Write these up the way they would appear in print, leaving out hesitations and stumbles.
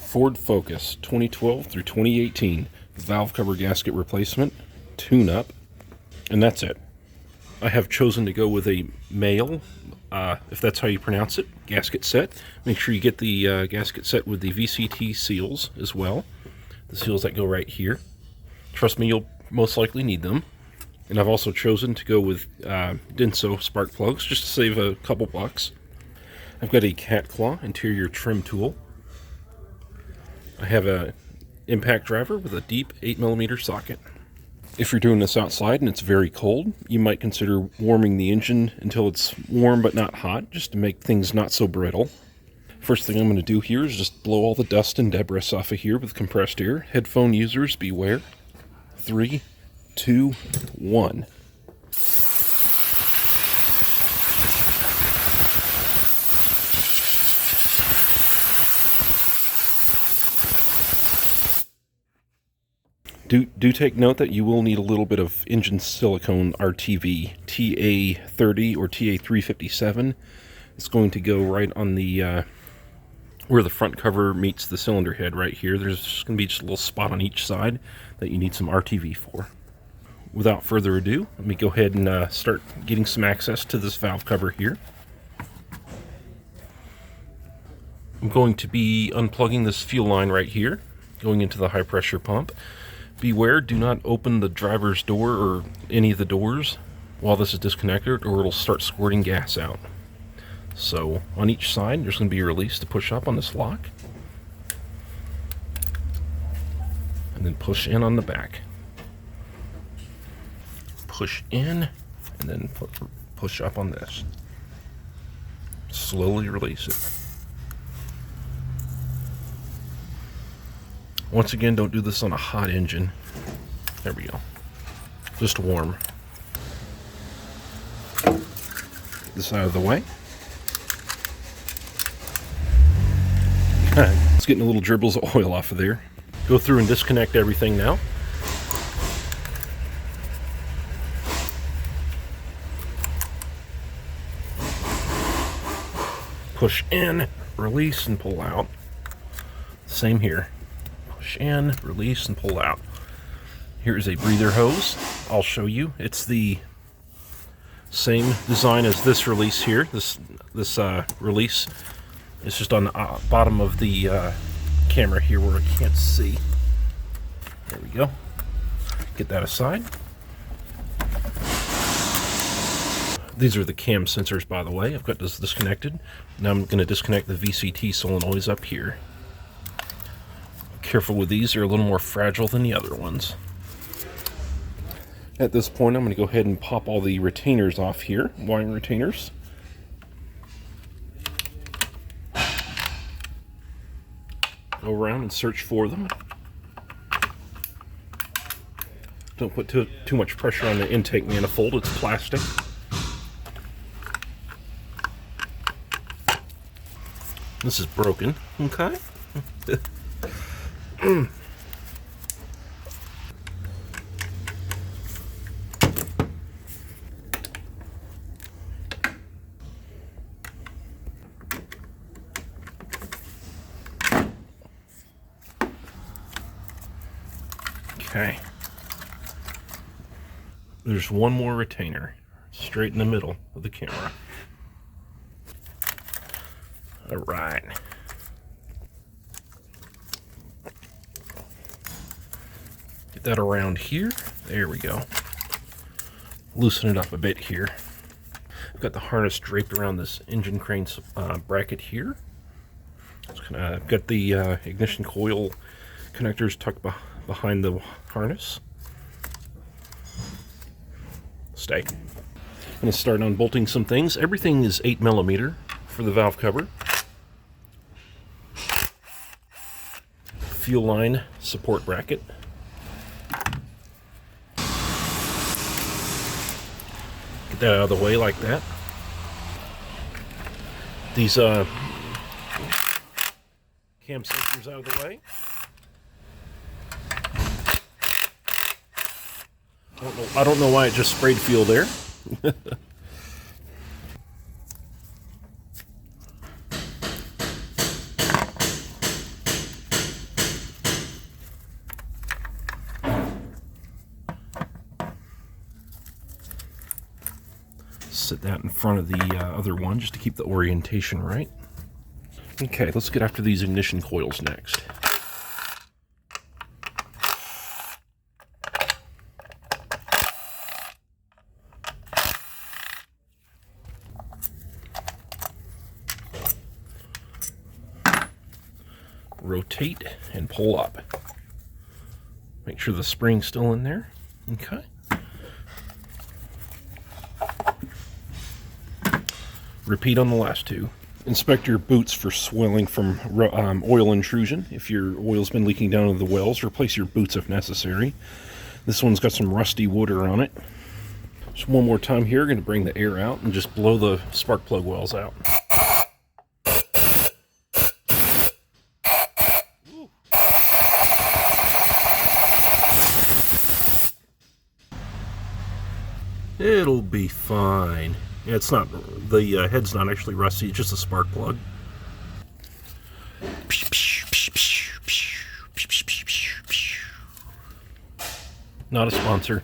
Ford Focus 2012 through 2018 valve cover gasket replacement, tune-up, and that's it. I have chosen to go with a male, if that's how you pronounce it, gasket set. Make sure you get the gasket set with the VCT seals as well. The seals that go right here. Trust me, you'll most likely need them. And I've also chosen to go with Denso spark plugs just to save a couple bucks. I've got a cat claw interior trim tool. I have a impact driver with a deep 8mm socket. If you're doing this outside and it's very cold, you might consider warming the engine until it's warm but not hot, just to make things not so brittle. First thing I'm going to do here is just blow all the dust and debris off of here with compressed air. Headphone users, beware. 3, 2, 1. Do take note that you will need a little bit of engine silicone RTV, TA30 or TA357. It's going to go right on the where the front cover meets the cylinder head right here. There's just going to be just a little spot on each side that you need some RTV for. Without further ado, let me go ahead and start getting some access to this valve cover here. I'm going to be unplugging this fuel line right here, going into the high pressure pump. Beware, do not open the driver's door or any of the doors while this is disconnected, or it'll start squirting gas out. So on each side, there's going to be a release to push up on this lock. And then push in on the back. Push in, and then push up on this. Slowly release it. Once again, don't do this on a hot engine. There we go. Just warm. Get this out of the way. It's getting a little dribbles of oil off of there. Go through and disconnect everything now. Push in, release, and pull out. Same here. Push in, release, and pull out. Here is a breather hose. I'll show you. It's the same design as this release here. This release is just on the bottom of the camera here where I can't see. There we go. Get that aside. These are the cam sensors, by the way. I've got this disconnected. Now I'm going to disconnect the VCT solenoids up here. Careful with these, they're a little more fragile than the other ones. At this point, I'm going to go ahead and pop all the retainers off here, wiring retainers. Go around and search for them. Don't put too much pressure on the intake manifold, it's plastic. This is broken, okay? Okay. There's one more retainer, straight in the middle of the camera. All right. Get that around here. There we go. Loosen it up a bit here. I've got the harness draped around this engine crane bracket here. I've got the ignition coil connectors tucked behind the harness. Stay. I'm going to start unbolting some things. Everything is 8mm for the valve cover. Fuel line support bracket. Get that out of the way like that. These cam sensors out of the way. I don't know why it just sprayed fuel there. sit that in front of the other one just to keep the orientation right. Okay, let's get after these ignition coils next. Rotate and pull up. Make sure the spring's still in there. Okay. Repeat on the last two. Inspect your boots for swelling from oil intrusion. If your oil's been leaking down into the wells, replace your boots if necessary. This one's got some rusty water on it. Just one more time here, going to bring the air out and just blow the spark plug wells out. It'll be fine. Yeah, it's not, the head's not actually rusty, it's just a spark plug. Not a sponsor.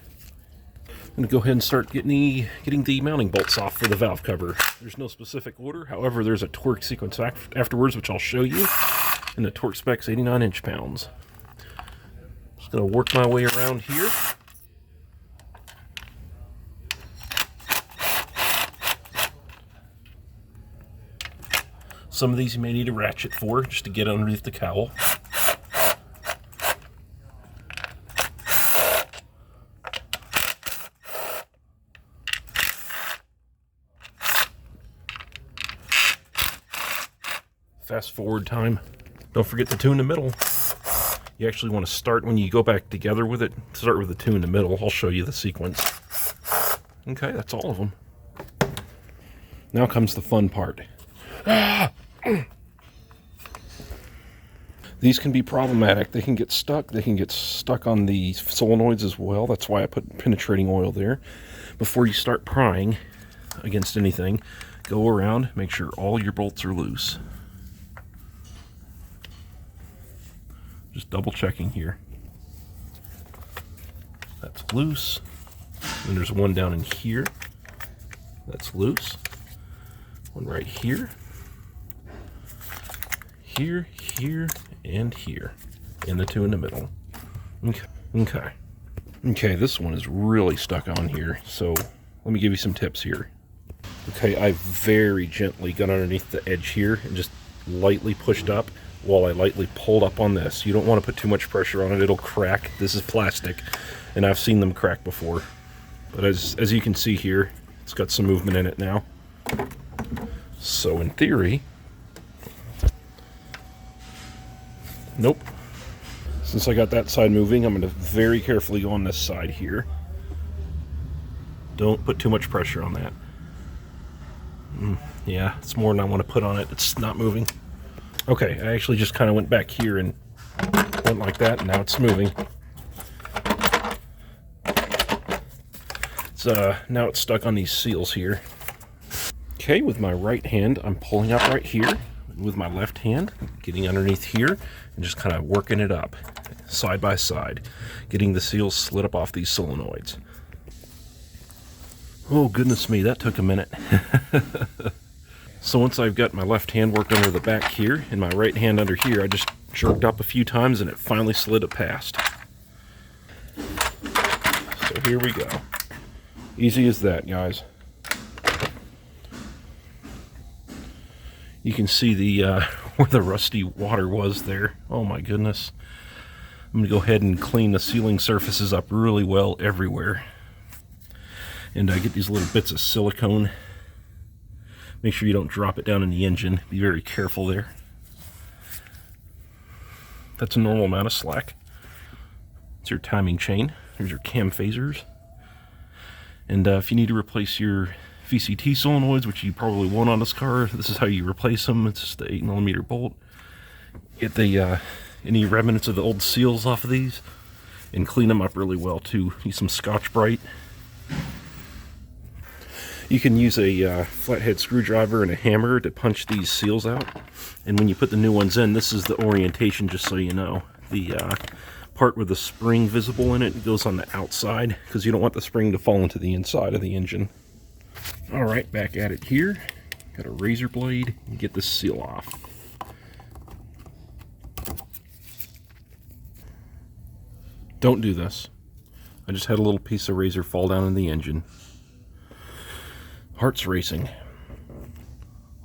I'm going to go ahead and start getting the mounting bolts off for the valve cover. There's no specific order, however there's a torque sequence afterwards which I'll show you. And the torque spec's 89 inch-pounds. Just going to work my way around here. Some of these you may need a ratchet for, just to get underneath the cowl. Fast forward time. Don't forget the two in the middle. You actually want to start, when you go back together with it, start with the two in the middle. I'll show you the sequence. Okay, that's all of them. Now comes the fun part. These can be problematic. They can get stuck. They can get stuck on the solenoids as well. That's why I put penetrating oil there. Before you start prying against anything, go around, make sure all your bolts are loose. Just double checking here. That's loose. And there's one down in here. That's loose. One right here. Here, here, and here. And the two in the middle. Okay, this one is really stuck on here. So let me give you some tips here. Okay, I very gently got underneath the edge here and just lightly pushed up while I lightly pulled up on this. You don't want to put too much pressure on it. It'll crack. This is plastic, and I've seen them crack before. But as you can see here, it's got some movement in it now. So in theory, nope. Since I got that side moving, I'm going to very carefully go on this side here. Don't put too much pressure on that. Yeah, it's more than I want to put on it. It's not moving. Okay, I actually just kind of went back here and went like that, and now it's moving. Now it's stuck on these seals here. Okay, with my right hand, I'm pulling up right here. With my left hand, getting underneath here and just kind of working it up side by side, getting the seals slid up off these solenoids. Oh goodness me, that took a minute. So once I've got my left hand worked under the back here and my right hand under here, I just jerked up a few times and it finally slid it past. So here we go. Easy as that, guys. You can see the where the rusty water was there. Oh my goodness. I'm going to go ahead and clean the sealing surfaces up really well everywhere. And get these little bits of silicone. Make sure you don't drop it down in the engine. Be very careful there. That's a normal amount of slack. It's your timing chain. Here's your cam phasers. And if you need to replace your VCT solenoids, which you probably won't on this car, this is how you replace them. It's just the 8mm bolt. Get the any remnants of the old seals off of these and clean them up really well too. Use some Scotch-Brite. You can use a flathead screwdriver and a hammer to punch these seals out. And when you put the new ones in, this is the orientation, just so you know. The part with the spring visible in it goes on the outside because you don't want the spring to fall into the inside of the engine. All right, back at it here. Got a razor blade and get this seal off. Don't do this. I just had a little piece of razor fall down in the engine. Heart's racing.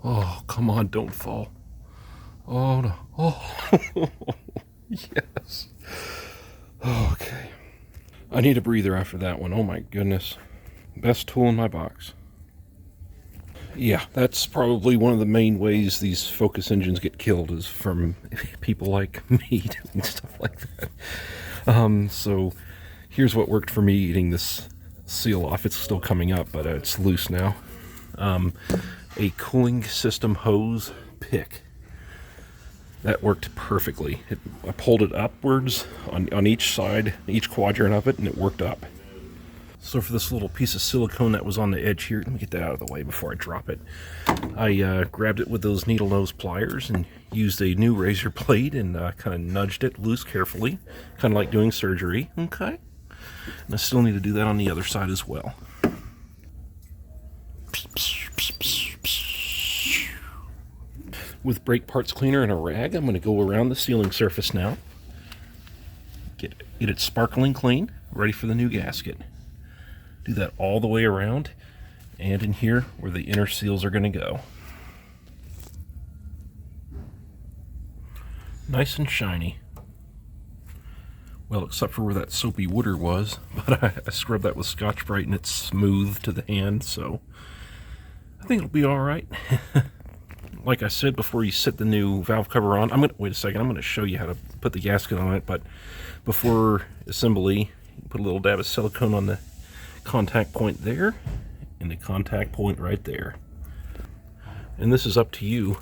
Oh, come on, don't fall. Oh, no. Oh, yes. Okay. I need a breather after that one. Oh, my goodness. Best tool in my box. Yeah, that's probably one of the main ways these Focus engines get killed is from people like me doing stuff like that. So here's what worked for me eating this seal off. It's still coming up, but it's loose now. A cooling system hose pick. That worked perfectly. I pulled it upwards on each side, each quadrant of it, and it worked up. So for this little piece of silicone that was on the edge here, let me get that out of the way before I drop it. I grabbed it with those needle nose pliers and used a new razor blade and kind of nudged it loose carefully, kind of like doing surgery. Okay. And I still need to do that on the other side as well. With brake parts cleaner and a rag, I'm going to go around the sealing surface now. Get it sparkling clean, ready for the new gasket. Do that all the way around and in here where the inner seals are going to go. Nice and shiny. Well, except for where that soapy wooder was, but I scrubbed that with Scotch-Brite and it's smooth to the hand, so I think it'll be all right. Like I said, before you set the new valve cover on, wait a second, I'm going to show you how to put the gasket on it, but before assembly, put a little dab of silicone on the contact point there, and the contact point right there. And this is up to you,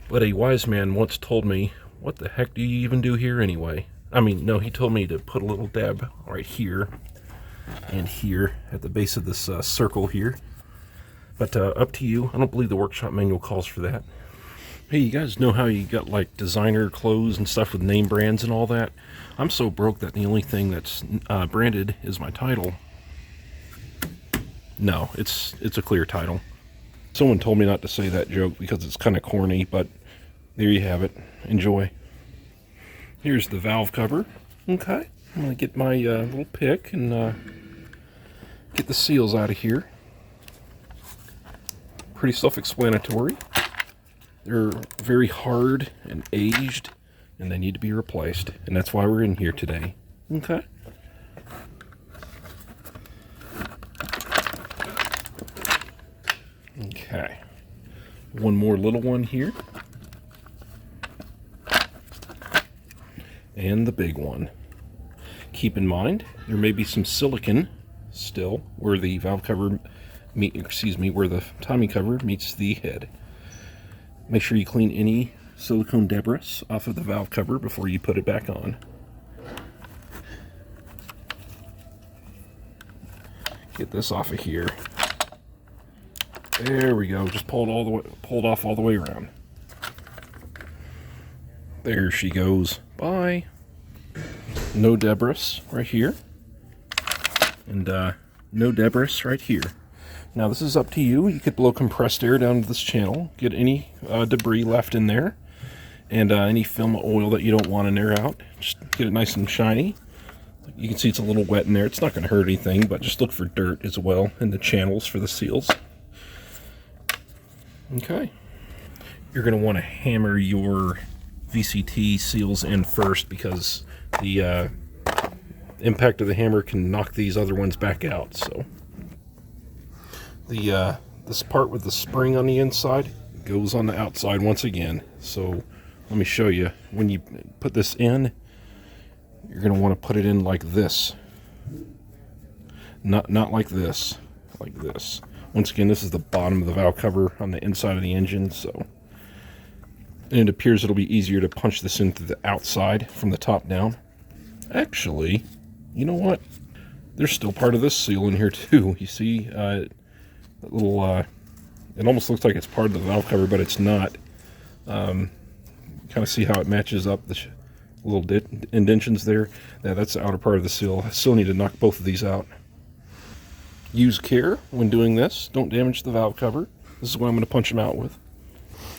but a wise man once told me, what the heck do you even do here anyway? I mean, no, he told me to put a little dab right here, and here, at the base of this circle here. But up to you. I don't believe the workshop manual calls for that. Hey, you guys know how you got like designer clothes and stuff with name brands and all that? I'm so broke that the only thing that's branded is my title. No, it's a clear title. Someone told me not to say that joke because it's kind of corny, but there you have it. Enjoy. Here's the valve cover. Okay, I'm going to get my little pick and get the seals out of here. Pretty self-explanatory. They're very hard and aged, and they need to be replaced, and that's why we're in here today. Okay. Okay. One more little one here. And the big one. Keep in mind, there may be some silicone still where the valve cover where the timing cover meets the head. Make sure you clean any silicone debris off of the valve cover before you put it back on. Get this off of here. There we go. Just pulled off all the way around. There she goes. Bye. No debris right here. And no debris right here. Now this is up to you. You could blow compressed air down to this channel, get any debris left in there, and any film oil that you don't want in there out. Just get it nice and shiny. You can see it's a little wet in there. It's not going to hurt anything, but just look for dirt as well in the channels for the seals. Okay. You're going to want to hammer your VCT seals in first because the impact of the hammer can knock these other ones back out. So this part with the spring on the inside goes on the outside once again. So let me show you. When you put this in, you're going to want to put it in like this. Not like this. Like this. Once again, this is the bottom of the valve cover on the inside of the engine. So, and it appears it'll be easier to punch this into the outside from the top down. Actually, you know what? There's still part of this seal in here too. You see, that little, it almost looks like it's part of the valve cover, but it's not. Kind of see how it matches up, the little indentions there. Yeah, that's the outer part of the seal. I still need to knock both of these out. Use care when doing this. Don't damage the valve cover. This is what I'm going to punch them out with.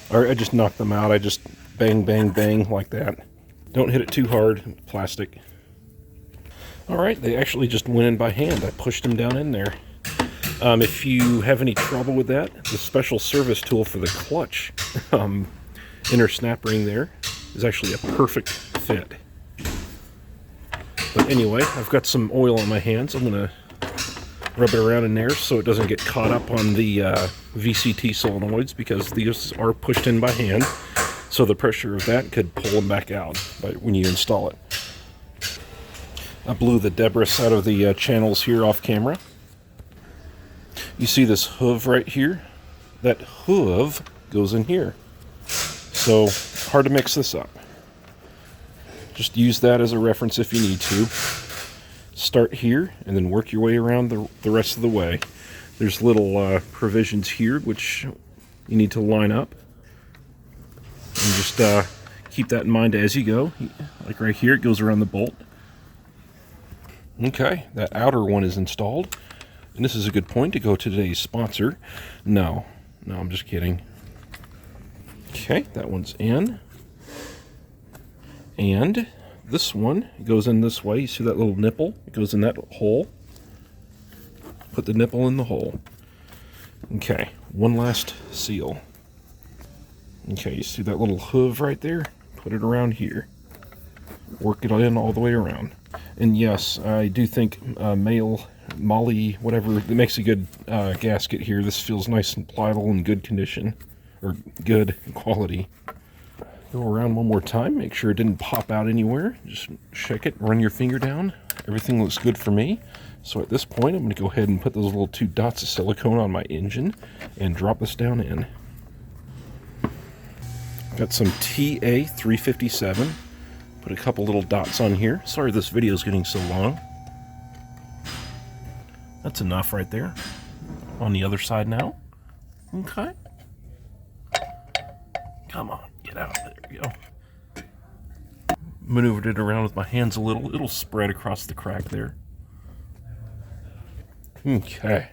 Or I just knock them out. I just bang, bang, bang like that. Don't hit it too hard. Plastic. Alright, they actually just went in by hand. I pushed them down in there. If you have any trouble with that, the special service tool for the clutch inner snap ring there is actually a perfect fit. But anyway, I've got some oil on my hands. I'm going to rub it around in there so it doesn't get caught up on the VCT solenoids, because these are pushed in by hand. So the pressure of that could pull them back out when you install it. I blew the debris out of the channels here off camera. You see this hoof right here? That hoof goes in here. So, hard to mix this up. Just use that as a reference if you need to. Start here and then work your way around the rest of the way. There's little provisions here which you need to line up. And just keep that in mind as you go. Like right here, it goes around the bolt. Okay, that outer one is installed. And this is a good point to go to today's sponsor. No, I'm just kidding. Okay, that one's in. And this one goes in this way. You see that little nipple? It goes in that hole. Put the nipple in the hole. Okay, one last seal. Okay, you see that little hoof right there? Put it around here. Work it in all the way around. And yes, I do think male, Molly, whatever, it makes a good gasket here. This feels nice and pliable and good condition, or good quality. Go around one more time, make sure it didn't pop out anywhere. Just check it, run your finger down. Everything looks good for me. So at this point, I'm going to go ahead and put those little 2 dots of silicone on my engine and drop this down in. Got some TA 357. Put a couple little dots on here. Sorry this video is getting so long. That's enough right there. On the other side now. Okay. Come on, get out. There we go. Maneuvered it around with my hands a little. It'll spread across the crack there. Okay.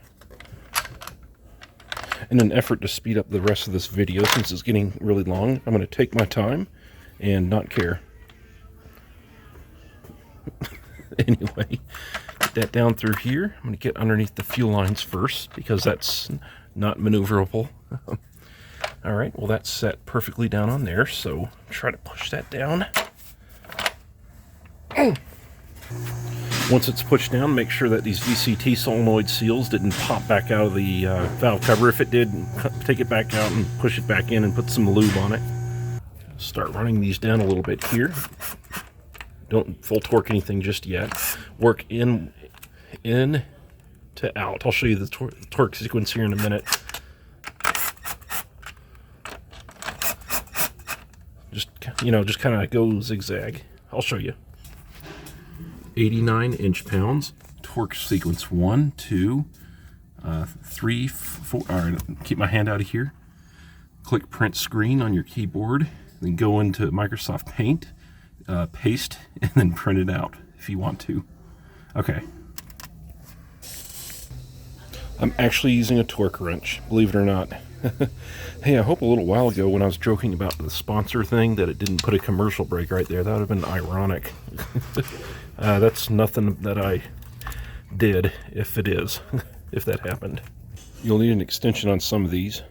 In an effort to speed up the rest of this video, since it's getting really long, I'm going to take my time and not care. Anyway, get that down through here. I'm going to get underneath the fuel lines first, because that's not maneuverable. Alright, well that's set perfectly down on there, so try to push that down. Once it's pushed down, make sure that these VCT solenoid seals didn't pop back out of the valve cover. If it did, take it back out and push it back in and put some lube on it. Start running these down a little bit here. Don't full torque anything just yet. Work in to out. I'll show you the torque sequence here in a minute. Just kind of go zigzag. I'll show you. 89 inch-pounds. Torque sequence 1, 2, 3, 4. All right, keep my hand out of here. Click print screen on your keyboard. Then go into Microsoft Paint. Paste and then print it out if you want to. Okay. I'm actually using a torque wrench, believe it or not. Hey, I hope a little while ago when I was joking about the sponsor thing that it didn't put a commercial break right there. That would have been ironic. That's nothing that I did, if it is, if that happened. You'll need an extension on some of these.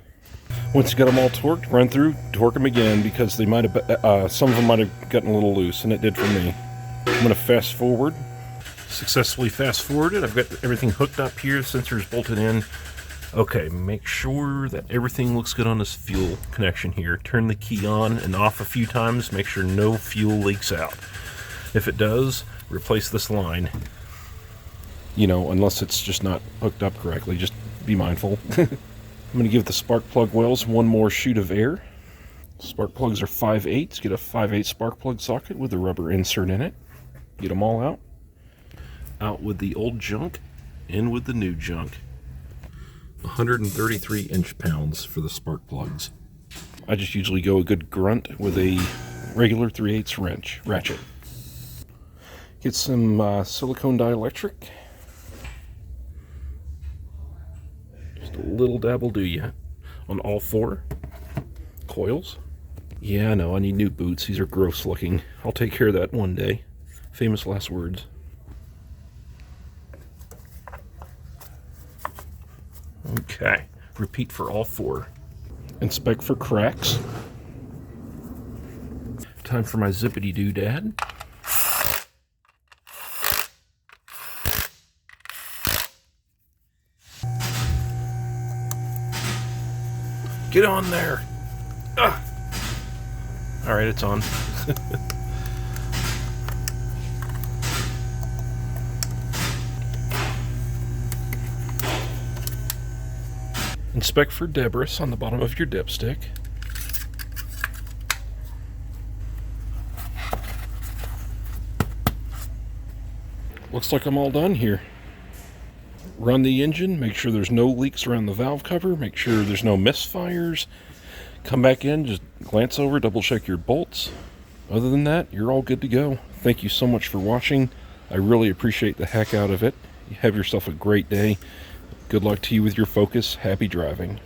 Once you got them all torqued, run through, torque them again, because they might have, some of them might have gotten a little loose, and it did for me. I'm going to fast forward. Successfully fast forwarded. I've got everything hooked up here, sensors bolted in. Okay, make sure that everything looks good on this fuel connection here. Turn the key on and off a few times. Make sure no fuel leaks out. If it does, replace this line. Unless it's just not hooked up correctly. Just be mindful. I'm going to give the spark plug wells one more shoot of air. Spark plugs are 5/8. Get a 5/8 spark plug socket with a rubber insert in it. Get them all out. Out with the old junk, in with the new junk. 133 inch-pounds for the spark plugs. I just usually go a good grunt with a regular 3/8 ratchet. Get some silicone dielectric. little dab will do ya. On all 4 coils. Yeah, I know, I need new boots. These are gross looking. I'll take care of that one day. Famous last words. Okay, repeat for all 4. Inspect for cracks. Time for my zippity doodad. Get on there! Ah. Alright, it's on. Inspect for debris on the bottom of your dipstick. Looks like I'm all done here. Run the engine, make sure there's no leaks around the valve cover, make sure there's no misfires. Come back in, just glance over, double check your bolts. Other than that, you're all good to go. Thank you so much for watching. I really appreciate the heck out of it. You have yourself a great day. Good luck to you with your Focus. Happy driving.